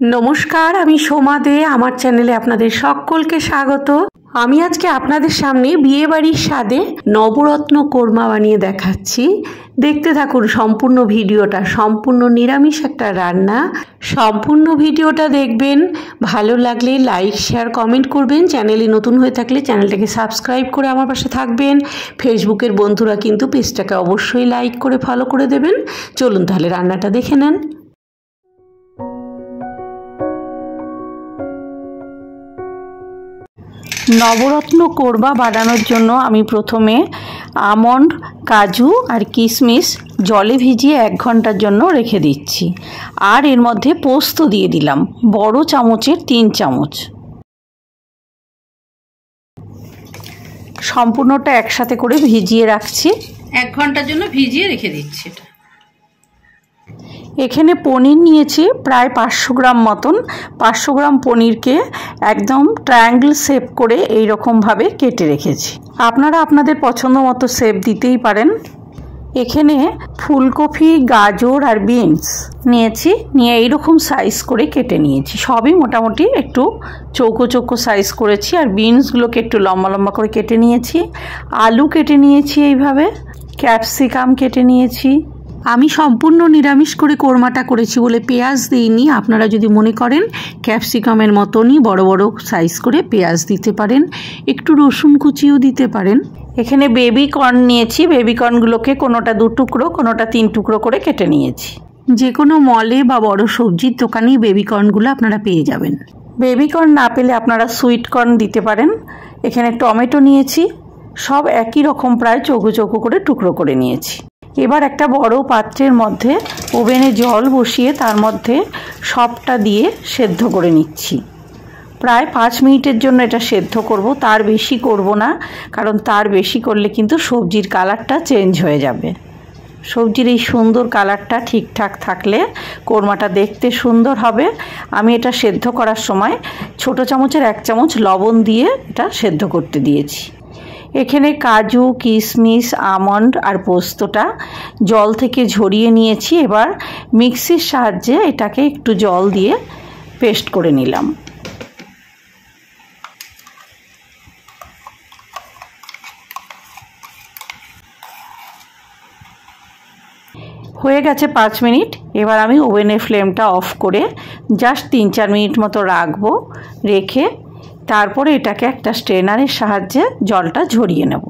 नमस्कार, आमी सोमा दे आमार चैनेले आपनादेर सकलके स्वागत। आमी आजके आपनादेर सामने बिये बाड़िर स्वादे नवरत्न कोरमा बानिये देखाच्छि। देखते थाकुन सम्पूर्ण भिडियोटा। सम्पूर्ण निरामिष एकटा रान्ना। सम्पूर्ण भिडियोटा देखबेन, भालो लागले लाइक शेयर कमेंट करबेन। चैनेले नतुन हये थाकले चैनेलटाके सबस्क्राइब करे आमार पाशे थाकबेन। फेसबुकेर बंधुरा किन्तु पेजटाके अवश्यई लाइक करे फलो करे देबेन। चलुन ताहले रान्नाटा देखे नेन। नवरत्न कोरमा बानानोर जोन्नो आमी प्रथमे आमंड काजू और किशमिश जले भिजिए 1 घंटार जोन्नो रेखे दिচ্ছি। और एर मध्य पोस्त दिए दिलाम बड़ो चामचेर 3 चामच। सम्पूर्णटा एकसाथे करे भिजिए राखছি। 1 घंटार जोन्नो भिजिए रेखे दिচ্ছি। এটা एखाने पनीर निয়েছি प्राय 500 ग्राम मतन। 500 ग्राम पनीर के एकदम ट्रायंगल शेप करे এই রকম ভাবে কেটে রেখেছি। আপনারা আপনাদের পছন্দ মতো শেপ দিতেই পারেন। এখানে ফুলকপি গাজর আর বিনস নিয়েছি, নিয়ে এই রকম সাইজ করে কেটে নিয়েছি। সবই মোটামুটি একটু চৌকো চৌকো সাইজ করেছি। আর বিনসগুলোকে একটু লম্বা লম্বা করে কেটে নিয়েছি। আলু কেটে নিয়েছি এইভাবে, ক্যাপসিকাম কেটে নিয়েছি। আমি সম্পূর্ণ নিরামিষ করে কোরমাটা করেছি বলে পেঁয়াজ দিইনি। আপনারা যদি মনে করেন ক্যাপসিকামের মতনই বড় বড় সাইজ করে পেঁয়াজ দিতে পারেন, একটু রসুন কুচিও দিতে পারেন। এখানে বেবি কর্ন নিয়েছি। বেবি কর্নগুলোকে কোনোটা 2 টুকরো কোনোটা 3 টুকরো করে কেটে নিয়েছি। যে কোনো মলে বা বড় সবজির দোকানেই বেবি কর্নগুলো আপনারা পেয়ে যাবেন। বেবি কর্ন না পেলে আপনারা সুইট কর্ন দিতে পারেন। এখানে টমেটো নিয়েছি, সব একই রকম প্রায় চৌকো চৌকো করে টুকরো করে নিয়েছি। এবার একটা বড় পাত্রের মধ্যে ওভেনে জল বসিয়ে তার মধ্যে সবটা দিয়ে সেদ্ধ করে নিচ্ছি। প্রায় 5 মিনিটের জন্য এটা সেদ্ধ করব, তার বেশি করব না, কারণ তার বেশি করলে কিন্তু সবজির কালারটা চেঞ্জ হয়ে যাবে। সবজির এই সুন্দর কালারটা ঠিকঠাক থাকলে কোরমাটা দেখতে সুন্দর হবে। আমি এটা সেদ্ধ করার সময় ছোট চামচের 1 চামচ লবণ দিয়ে এটা সেদ্ধ করতে দিয়েছি। এখানে কাজু কিশমিশ আমন্ড আর পোস্তটা জল থেকে ঝরিয়ে নিয়েছি। এবার মিক্সির সাহায্যে এটাকে একটু জল দিয়ে পেস্ট করে নিলাম। হয়ে গেছে 5 মিনিট। এবার আমি ওভেনের ফ্লেমটা অফ করে জাস্ট 3-4 মিনিট মতো রাখবো। রেখে তারপরে এটাকে একটা স্ট্রেনারের সাহায্যে জলটা ঝরিয়ে নেব।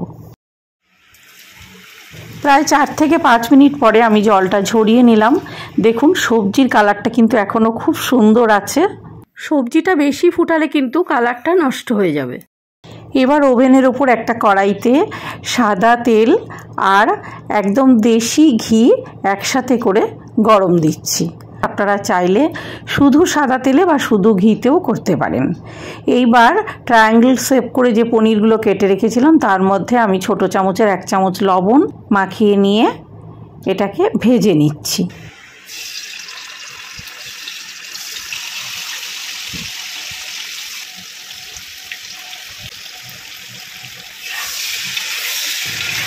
প্রায় 4 থেকে 5 মিনিট পরে আমি জলটা ঝরিয়ে নিলাম। দেখুন সবজির কালারটা কিন্তু এখনো খুব সুন্দর আছে। সবজিটা বেশি ফুটালে কিন্তু কালারটা নষ্ট হয়ে যাবে। এবার ওভেনের উপর একটা কড়াইতে সাদা তেল আর একদম দেশি ঘি একসাথে করে গরম দিচ্ছি। আপনারা চাইলে শুধু সাদা তেলে বা শুধু ঘিতেও করতে পারেন। এইবার ট্রায়াঙ্গেল শেপ করে যে পনিরগুলো কেটে রেখেছিলাম তার মধ্যে আমি ছোট চামচের 1 চামচ লবণ মাখিয়ে নিয়ে এটাকে ভেজে নিচ্ছি।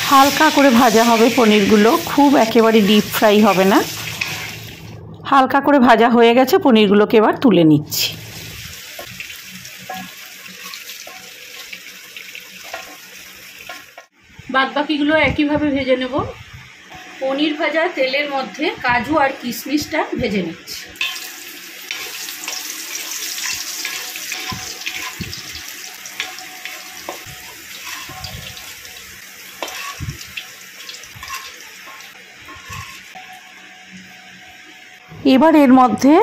হালকা করে ভাজা হবে পনিরগুলো, খুব একেবারে ডিপ ফ্রাই হবে না। হালকা করে ভাজা হয়ে গেছে, পনিরগুলোকে এবার তুলে নিচ্ছি। বাদবাকিগুলো একইভাবে ভেজে নেব। পনির ভাজা তেলের মধ্যে কাজু আর কিশমিশটা ভেজে নিচ্ছি। এবার এর মধ্যে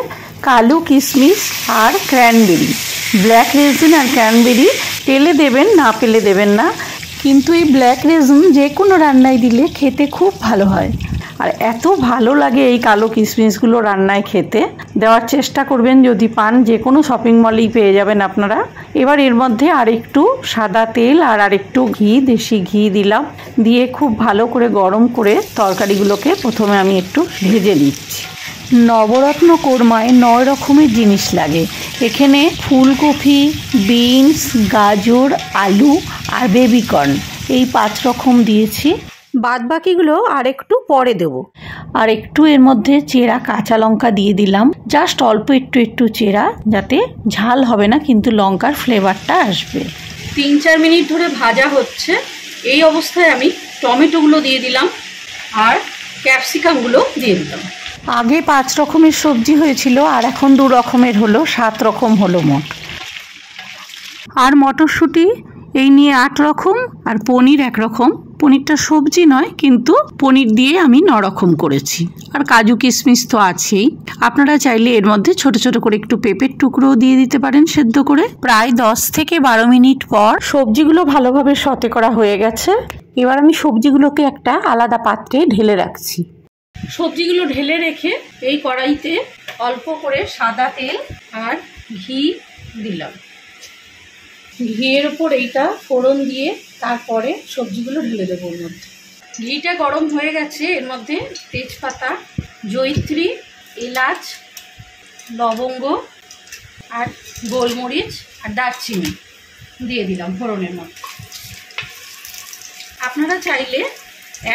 কালো কিশমিশ আর ক্র্যানবেরি, ব্ল্যাক রেজিন আর ক্র্যানবেরি তেলে দেবেন, না পেলে দেবেন না। কিন্তু এই ব্ল্যাক রেজিন যে কোনো রান্নায় দিলে খেতে খুব ভালো হয়। আর এত ভালো লাগে এই কালো কিশমিশগুলো রান্নায় খেতে। দেওয়ার চেষ্টা করবেন, যদি পান যে কোনো শপিং মলেই পেয়ে যাবেন আপনারা। এবার এর মধ্যে আরেকটু সাদা তেল আর আরেকটু ঘি, দেশি ঘি দিলাম। দিয়ে খুব ভালো করে গরম করে তরকারিগুলোকে প্রথমে আমি একটু ভেজে নিচ্ছি। নবরত্ন কোরমায় 9 রকমের জিনিস লাগে। এখানে ফুলকপি, বিনস, গাজর, আলু আর বেবি কর্ন এই 5 রকম দিয়েছি। বাদ বাকিগুলো আর একটু পরে দেব। আর একটু এর মধ্যে চেরা কাঁচা লঙ্কা দিয়ে দিলাম, জাস্ট অল্প একটু চেরা, যাতে ঝাল হবে না কিন্তু লঙ্কার ফ্লেভারটা আসবে। 3-4 মিনিট ধরে ভাজা হচ্ছে। এই অবস্থায় আমি টমেটোগুলো দিয়ে দিলাম আর ক্যাপসিকামগুলো দিয়ে দিলাম। আগে 5 রকমের সবজি হয়েছিল আর এখন 2 রকমের হলো, 7 রকম হলো মোট। আর মটরশুঁটি এই নিয়ে 8 রকম, আর পনির 1 রকম। পনিরটা সবজি নয় কিন্তু পনির দিয়ে আমি 9 রকম করেছি। আর কাজু কিশমিশ তো আছেই। আপনারা চাইলে এর মধ্যে ছোট ছোট করে একটু পেঁপের টুকরোও দিয়ে দিতে পারেন সেদ্ধ করে। প্রায় 10 থেকে 12 মিনিট পর সবজিগুলো ভালোভাবে সতে করা হয়ে গেছে। এবার আমি সবজিগুলোকে একটা আলাদা পাত্রে ঢেলে রাখছি। সবজিগুলো ঢেলে রেখে এই কড়াইতে অল্প করে সাদা তেল আর ঘি দিলাম। ঘিয়ের উপর এইটা ফোড়ন দিয়ে তারপরে সবজিগুলো ঢেলে দেবো ওর মধ্যে। ঘিটা গরম হয়ে গেছে, এর মধ্যে তেজপাতা, জয়িত্রী, এলাচ, লবঙ্গ আর গোলমরিচ আর দারচিনি দিয়ে দিলাম ফোড়নের মধ্যে। আপনারা চাইলে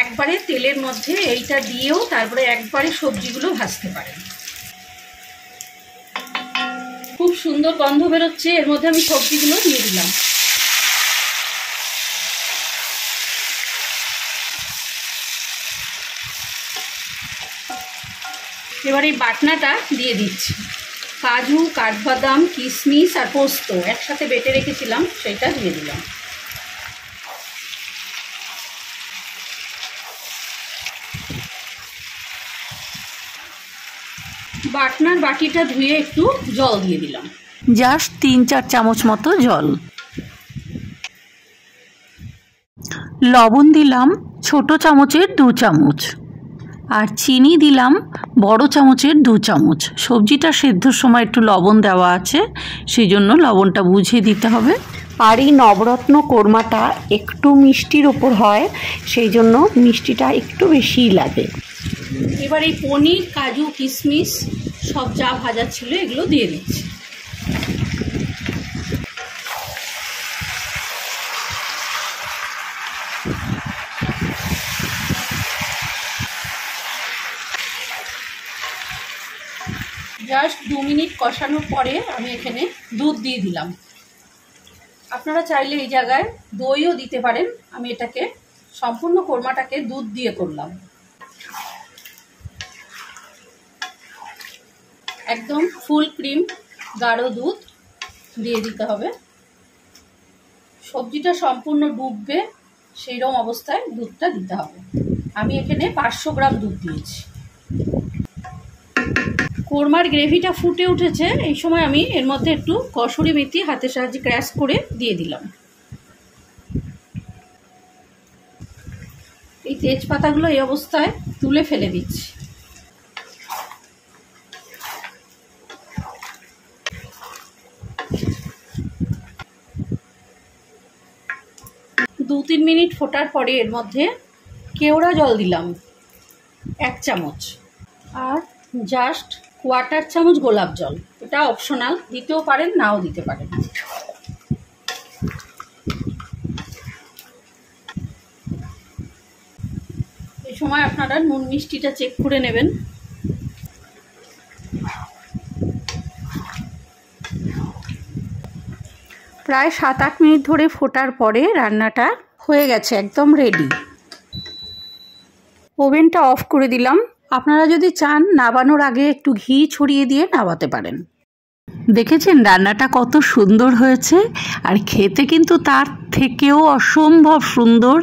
একবারে তেলের মধ্যে এইটা দিয়েও তারপরে একবারে সবজিগুলো ভাজতে পারেন। খুব সুন্দর গন্ধ বেরোচ্ছে। এর মধ্যে আমি সবজিগুলো দিয়ে দিলাম। এবার এই বাটনাটা দিয়ে দিচ্ছি। কাজু, কাঠবাদাম, কিশমিশ আর পোস্ত একসাথে বেটে রেখেছিলাম, সেটা দিয়ে দিলাম। বাটনার বাটিটা ধুয়ে একটু জল দিয়ে দিলাম, জাস্ট 3-4 চামচ মতো জল। লবণ দিলাম ছোট চামচের 2 চামচ, আর চিনি দিলাম বড় চামচের 2 চামচ। সবজিটা সেদ্ধর সময় একটু লবণ দেওয়া আছে, সেই জন্য লবণটা বুঝে দিতে হবে। আর এই নবরত্ন কোরমাটা একটু মিষ্টির ওপর হয়, সেই জন্য মিষ্টিটা একটু বেশিই লাগে। এবার এই পনির, কাজু, কিশমিশ সব যা ভাজা ছিল এগুলো দিয়ে দিচ্ছি। জাস্ট 2 মিনিট কষানোর পরে আমি এখানে দুধ দিয়ে দিলাম। আপনারা চাইলে এই জায়গায় দইও দিতে পারেন। আমি এটাকে সম্পূর্ণ কোরমাটাকে দুধ দিয়ে করলাম। একদম ফুল ক্রিম গাঢ় দুধ দিয়ে দিতে হবে। সবজিটা সম্পূর্ণ ডুববে সেইরকম অবস্থায় দুধটা দিতে হবে। আমি এখানে 500 গ্রাম দুধ দিয়েছি। কোরমার গ্রেভিটা ফুটে উঠেছে, এই সময় আমি এর মধ্যে একটু কসুরি মেথি হাতের সাহায্যে ক্র্যাশ করে দিয়ে দিলাম। এই তেজপাতাগুলো এই অবস্থায় তুলে ফেলে দিচ্ছি। দু 3 মিনিট ফোটার পরে এর মধ্যে কেওড়া জল দিলাম 1 চামচ, আর জাস্ট 1/4 চামচ গোলাপ জল। এটা অপশনাল, দিতেও পারেন নাও দিতে পারেন। এই সময় আপনারা নুন মিষ্টিটা চেক করে নেবেন। প্রায় 7-8 মিনিট ধরে ফোটার পরে রান্নাটা হয়ে গেছে, একদম রেডি। ওভেনটা অফ করে দিলাম। আপনারা যদি চান নাবানোর আগে একটু ঘি ছড়িয়ে দিয়ে নাবাতে পারেন। দেখেছেন রান্নাটা কত সুন্দর হয়েছে, আর খেতে কিন্তু তার থেকেও অসম্ভব সুন্দর।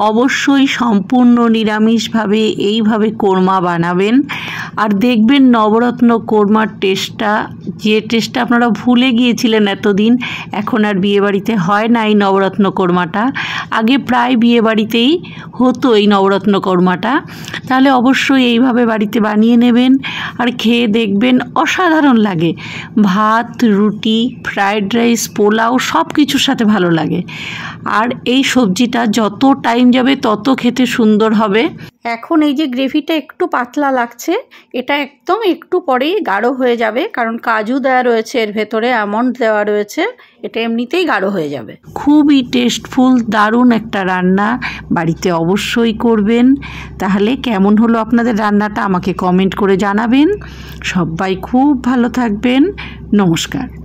অবশ্যই সম্পূর্ণ নিরামিষভাবে এইভাবে কোরমা বানাবেন, আর দেখবেন নবরত্ন কোরমার টেস্টটা, যে টেস্টটা আপনারা ভুলে গিয়েছিলেন এতদিন, এখন আর বিয়েবাড়িতে হয় না এই নবরত্ন কোরমাটা। আগে প্রায় বিয়েবাড়িতেই হতো এই নবরত্ন কোরমাটা। তাহলে অবশ্যই এইভাবে বাড়িতে বানিয়ে নেবেন আর খেয়ে দেখবেন, অসাধারণ লাগে। ভাত, রুটি, ফ্রায়েড রাইস, পোলাও সব কিছুর সাথে ভালো লাগে। আর এই সবজিটা যত টাইম যাবে তত খেতে সুন্দর হবে। এখন এই যে গ্রেভিটা একটু পাতলা লাগছে, এটা একদম একটু পরেই গাঢ় হয়ে যাবে, কারণ কাজু দেওয়া রয়েছে এর ভেতরে, আমন্ড দেওয়া রয়েছে, এটা এমনিতেই গাঢ় হয়ে যাবে। খুবই টেস্টফুল, দারুণ একটা রান্না, বাড়িতে অবশ্যই করবেন। তাহলে কেমন হলো আপনাদের রান্নাটা আমাকে কমেন্ট করে জানাবেন। সবাই খুব ভালো থাকবেন। নমস্কার।